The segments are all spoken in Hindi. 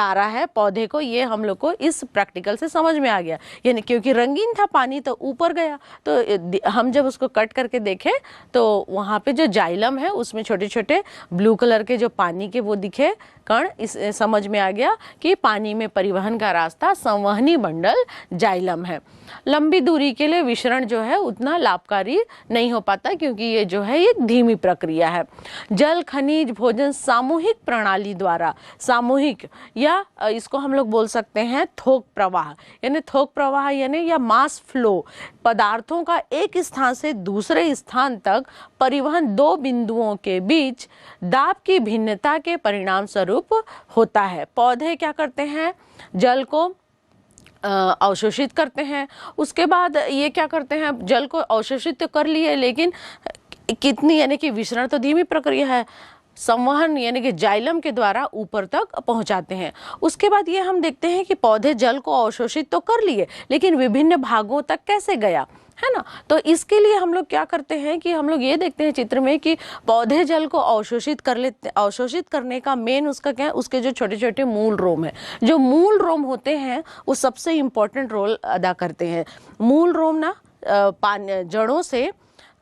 आ रहा है पौधे को, ये हम लोग को इस प्रैक्टिकल से समझ में आ गया। यानी क्योंकि रंगीन था पानी तो ऊपर गया, तो हम जब उसको कट करके देखें तो वहाँ पे जो जाइलम है उसमें छोटे छोटे ब्लू कलर के जो पानी के वो दिखे कण, इस समझ में आ गया कि पानी में परिवहन का रास्ता संवहनी मंडल जाइलम है। लंबी दूरी के लिए विसरण जो है उतना लाभकारी नहीं हो पाता क्योंकि ये जो है एक धीमी प्रक्रिया है। जल खनिज भोजन सामूहिक प्रणाली द्वारा, सामूहिक या इसको हम लोग बोल सकते हैं थोक प्रवाह, यानी थोक प्रवाह यानी या मास फ्लो, पदार्थों का एक स्थान से दूसरे स्थान तक परिवहन दो बिंदुओं के बीच दाब की भिन्नता के परिणाम स्वरूप होता है। पौधे क्या करते हैं, जल को अवशोषित करते हैं, उसके बाद ये क्या करते हैं, जल को अवशोषित तो कर लिए लेकिन कितनी, यानी कि विसरण तो धीमी प्रक्रिया है, संवहन यानी कि जाइलम के द्वारा ऊपर तक पहुंचाते हैं। उसके बाद ये हम देखते हैं कि पौधे जल को अवशोषित तो कर लिए लेकिन विभिन्न भागों तक कैसे गया, है ना। तो इसके लिए हम लोग क्या करते हैं कि हम लोग ये देखते हैं चित्र में कि पौधे जल को अवशोषित कर लेते, अवशोषित करने का मेन उसका क्या है, उसके जो छोटे छोटे मूल रोम है, जो मूल रोम होते हैं वो सबसे इम्पोर्टेंट रोल अदा करते हैं। मूल रोम ना जड़ों से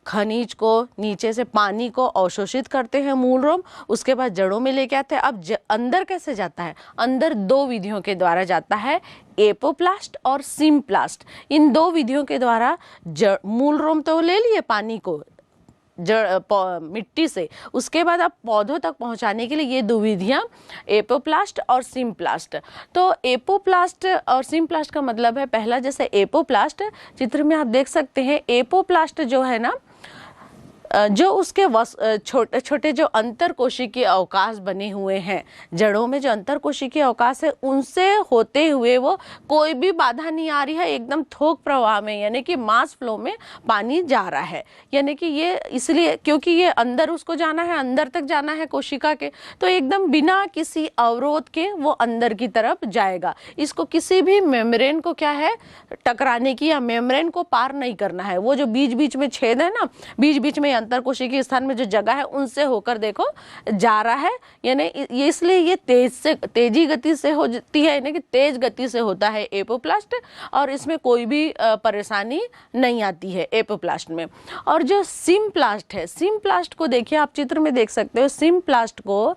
खनिज को, नीचे से पानी को अवशोषित करते हैं मूल रोम, उसके बाद जड़ों में लेके आते हैं। अब अंदर कैसे जाता है, अंदर दो विधियों के द्वारा जाता है, एपोप्लास्ट और सिम्प्लास्ट। इन दो विधियों के द्वारा मूल रोम तो ले लिए पानी को मिट्टी से, उसके बाद अब पौधों तक पहुंचाने के लिए ये दो विधियां एपोप्लास्ट और सिम्प्लास्ट। तो एपोप्लास्ट और सिम्प्लास्ट का मतलब है, पहला जैसे एपोप्लास्ट चित्र में आप देख सकते हैं, एपोप्लास्ट जो है ना, जो उसके छोटे छोटे जो अंतरकोशिकीय अवकाश बने हुए हैं, जड़ों में जो अंतरकोशिकीय अवकाश है उनसे होते हुए वो कोई भी बाधा नहीं आ रही है, एकदम थोक प्रवाह में यानी कि मास फ्लो में पानी जा रहा है। यानी कि ये इसलिए क्योंकि ये अंदर उसको जाना है, अंदर तक जाना है कोशिका के, तो एकदम बिना किसी अवरोध के वो अंदर की तरफ जाएगा। इसको किसी भी मेम्ब्रेन को क्या है टकराने की या मेम्ब्रेन को पार नहीं करना है। वो जो बीच बीच में छेद है ना, बीच बीच में अंतरकोशिकीय स्थान में जो जगह है उनसे होकर देखो जा रहा है, यानी ये इसलिए ये तेजी गति से होती है, यानी कि तेज गति से होता है एपोप्लास्ट, और इसमें कोई भी परेशानी नहीं आती है एपोप्लास्ट में। और जो सिम्प्लास्ट है, सिम्प्लास्ट को देखिए आप चित्र में देख सकते हो, सिम्प्लास्ट को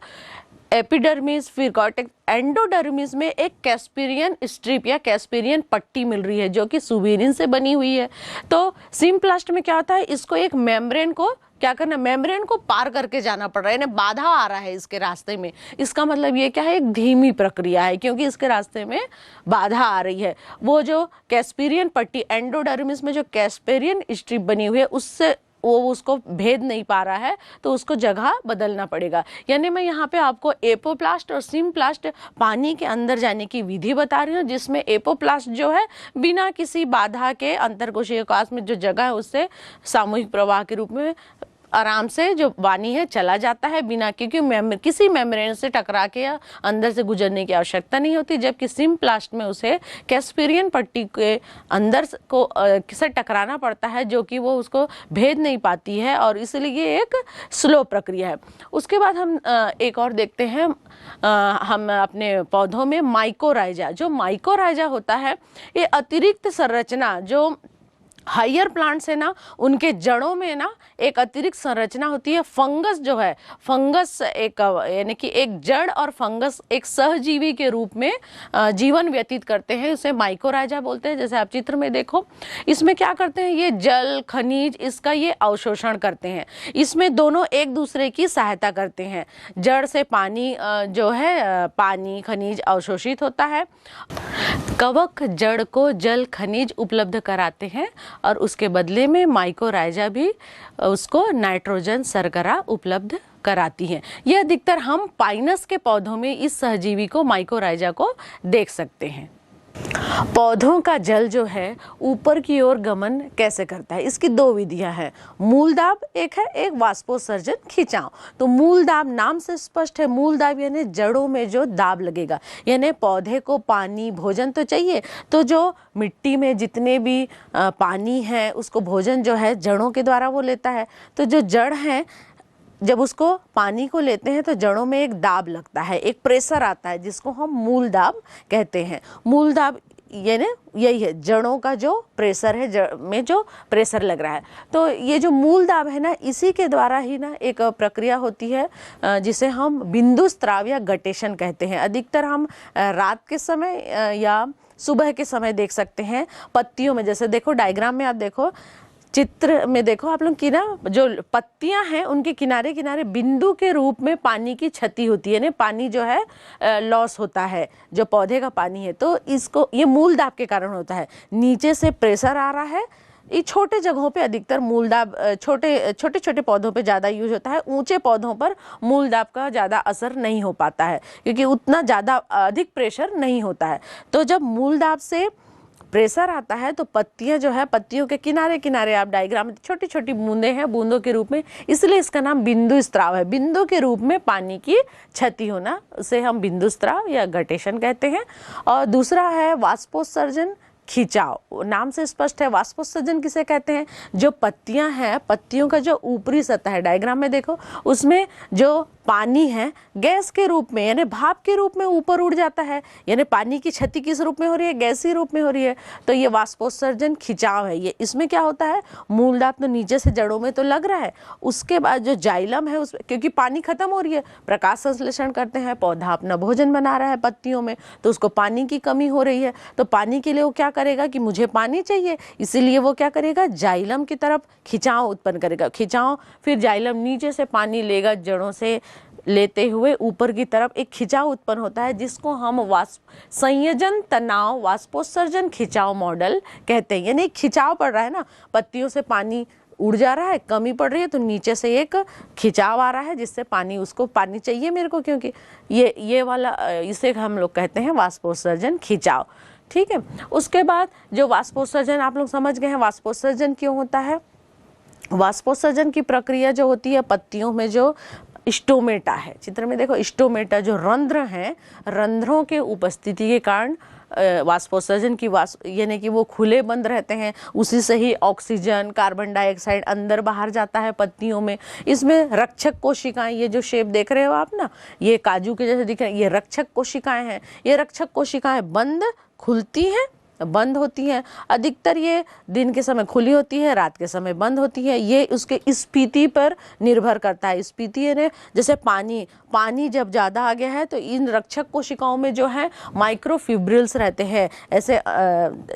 एपिडर्मिस फिर कॉर्टेक्स एंडोडर्मिस में एक कैस्पेरियन स्ट्रिप या कैस्पेरियन पट्टी मिल रही है जो कि सुबेरिन से बनी हुई है। तो सिम्प्लास्ट में क्या होता है, इसको एक मेम्ब्रेन को क्या करना, मेम्ब्रेन को पार करके जाना पड़ रहा है, यानी बाधा आ रहा है इसके रास्ते में। इसका मतलब ये क्या है, एक धीमी प्रक्रिया है क्योंकि इसके रास्ते में बाधा आ रही है। वो जो कैस्पेरियन पट्टी एंडोडर्मिस में जो कैस्पेरियन स्ट्रिप बनी हुई है उससे वो उसको भेद नहीं पा रहा है, तो उसको जगह बदलना पड़ेगा। यानी मैं यहाँ पे आपको एपोप्लास्ट और सिम्प्लास्ट पानी के अंदर जाने की विधि बता रही हूँ, जिसमें एपोप्लास्ट जो है बिना किसी बाधा के अंतरकोशिकीय अवकाश में जो जगह है उससे सामूहिक प्रवाह के रूप में आराम से जो पानी है चला जाता है बिना, क्योंकि किसी मेम्ब्रेन से टकरा के या अंदर से गुजरने की आवश्यकता नहीं होती। जबकि सिम्प्लास्ट में उसे कैस्पेरियन पट्टी के अंदर को से टकराना पड़ता है जो कि वो उसको भेद नहीं पाती है, और इसलिए ये एक स्लो प्रक्रिया है। उसके बाद हम एक और देखते हैं, हम अपने पौधों में माइकोराइजा, जो माइकोराइजा होता है ये अतिरिक्त संरचना जो हायर प्लांट्स है ना उनके जड़ों में ना एक अतिरिक्त संरचना होती है। फंगस जो है, फंगस एक यानी कि एक जड़ और फंगस एक सहजीवी के रूप में जीवन व्यतीत करते हैं, उसे माइकोराइजा बोलते हैं। जैसे आप चित्र में देखो, इसमें क्या करते हैं, ये जल खनिज इसका ये अवशोषण करते हैं। इसमें दोनों एक दूसरे की सहायता करते हैं। जड़ से पानी जो है पानी खनिज अवशोषित होता है, कवक जड़ को जल खनिज उपलब्ध कराते हैं और उसके बदले में माइकोराइजा भी उसको नाइट्रोजन शर्करा उपलब्ध कराती हैं। यह अधिकतर हम पाइनस के पौधों में इस सहजीवी को माइकोराइजा को देख सकते हैं। पौधों का जल जो है ऊपर की ओर गमन कैसे करता है, इसकी दो विधियां हैं। मूल दाब एक है, एक वाष्पोत्सर्जन खिंचाव। तो मूल दाब नाम से स्पष्ट है, मूल दाब यानी जड़ों में जो दाब लगेगा, यानी पौधे को पानी भोजन तो चाहिए, तो जो मिट्टी में जितने भी पानी है उसको भोजन जो है जड़ों के द्वारा वो लेता है। तो जो जड़ है जब उसको पानी को लेते हैं तो जड़ों में एक दाब लगता है, एक प्रेशर आता है जिसको हम मूल दाब कहते हैं। मूल दाब ये ना यही है, जड़ों का जो प्रेशर है, जड़ में जो प्रेशर लग रहा है। तो ये जो मूल दाब है ना, इसी के द्वारा ही ना एक प्रक्रिया होती है जिसे हम बिंदु स्त्राव या गटेशन कहते हैं। अधिकतर हम रात के समय या सुबह के समय देख सकते हैं पत्तियों में। जैसे देखो डायग्राम में आप देखो, चित्र में देखो आप लोग की ना जो पत्तियां हैं उनके किनारे किनारे बिंदु के रूप में पानी की क्षति होती है ना, पानी जो है लॉस होता है, जो पौधे का पानी है। तो इसको ये मूल दाब के कारण होता है। नीचे से प्रेशर आ रहा है, ये छोटे जगहों पे अधिकतर मूल दाब छोटे छोटे पौधों पे ज़्यादा यूज होता है। ऊंचे पौधों पर मूल दाब का ज़्यादा असर नहीं हो पाता है क्योंकि उतना ज़्यादा अधिक प्रेशर नहीं होता है। तो जब मूल दाब से प्रेशर आता है तो पत्तियां जो है, पत्तियों के किनारे किनारे आप डायग्राम में छोटी छोटी बूंदें हैं, बूंदों के रूप में, इसलिए इसका नाम बिंदु स्त्राव है। बिंदु के रूप में पानी की क्षति होना, उसे हम बिंदु स्त्राव या गटेशन कहते हैं। और दूसरा है वाष्पोत्सर्जन खिंचाव। नाम से स्पष्ट है, वाष्पोत्सर्जन किसे कहते हैं? जो पत्तियां हैं, पत्तियों का जो ऊपरी सतह है, डायग्राम में देखो, उसमें जो पानी है गैस के रूप में यानी भाप के रूप में ऊपर उड़ जाता है। यानी पानी की क्षति किस रूप में हो रही है? गैसीय रूप में हो रही है। तो ये वाष्पोत्सर्जन खिंचाव है। ये इसमें क्या होता है, मूल दाब तो नीचे से जड़ों में तो लग रहा है, उसके बाद जो जाइलम है उसमें, क्योंकि पानी खत्म हो रही है, प्रकाश संश्लेषण करते हैं, पौधा अपना भोजन बना रहा है पत्तियों में, तो उसको पानी की कमी हो रही है। तो पानी के लिए वो क्या करेगा कि मुझे पानी चाहिए, इसीलिए वो क्या करेगा, जाइलम की तरफ खिंचाव उत्पन्न करेगा। खिंचाव, फिर जाइलम नीचे से पानी लेगा, जड़ों से लेते हुए ऊपर की तरफ एक खिंचाव उत्पन्न होता है, जिसको हम संयोजन तनाव वाष्पोत्सर्जन खिंचाव मॉडल कहते हैं। यानी खिंचाव पड़ रहा है ना, पत्तियों से पानी उड़ जा रहा है, कमी पड़ रही है, तो नीचे से एक खिंचाव आ रहा है जिससे पानी, उसको पानी चाहिए मेरे को, क्योंकि ये वाला, इसे हम लोग कहते हैं वाष्पोत्सर्जन खिंचाव। ठीक है। उसके बाद जो वाष्पोत्सर्जन, आप लोग समझ गए हैं वाष्पोत्सर्जन क्यों होता है। वाष्पोत्सर्जन की प्रक्रिया जो होती है पत्तियों में, जो स्टोमेटा है, चित्र में देखो स्टोमेटा, जो रंध्र हैं, रंध्रों के उपस्थिति के कारण वाष्पोत्सर्जन की यानी कि वो खुले बंद रहते हैं, उसी से ही ऑक्सीजन, कार्बन डाइऑक्साइड अंदर बाहर जाता है पत्तियों में। इसमें रक्षक कोशिकाएं, ये जो शेप देख रहे हो आप ना, ये काजू के जैसे दिख रहे हैं, ये रक्षक कोशिकाएं हैं। ये रक्षक कोशिकाएं बंद खुलती हैं, बंद होती हैं। अधिकतर ये दिन के समय खुली होती है, रात के समय बंद होती है। ये उसके स्फीति पर निर्भर करता है। स्फीति यानी जैसे पानी जब ज़्यादा आ गया है तो इन रक्षक कोशिकाओं में जो है माइक्रोफिब्रिल्स रहते हैं, ऐसे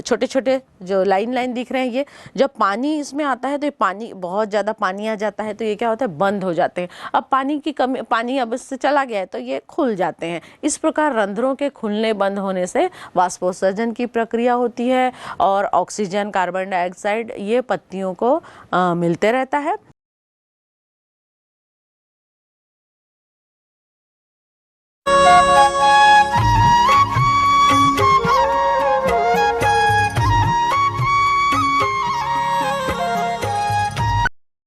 छोटे छोटे जो लाइन दिख रहे हैं। ये जब पानी इसमें आता है तो पानी, बहुत ज़्यादा पानी आ जाता है तो ये क्या होता है, बंद हो जाते हैं। अब पानी की कमी, पानी अब इससे चला गया है तो ये खुल जाते हैं। इस प्रकार रंध्रों के खुलने बंद होने से वाष्पोत्सर्जन की प्रक्रिया होती है और ऑक्सीजन, कार्बन डाइऑक्साइड ये पत्तियों को मिलते रहता है।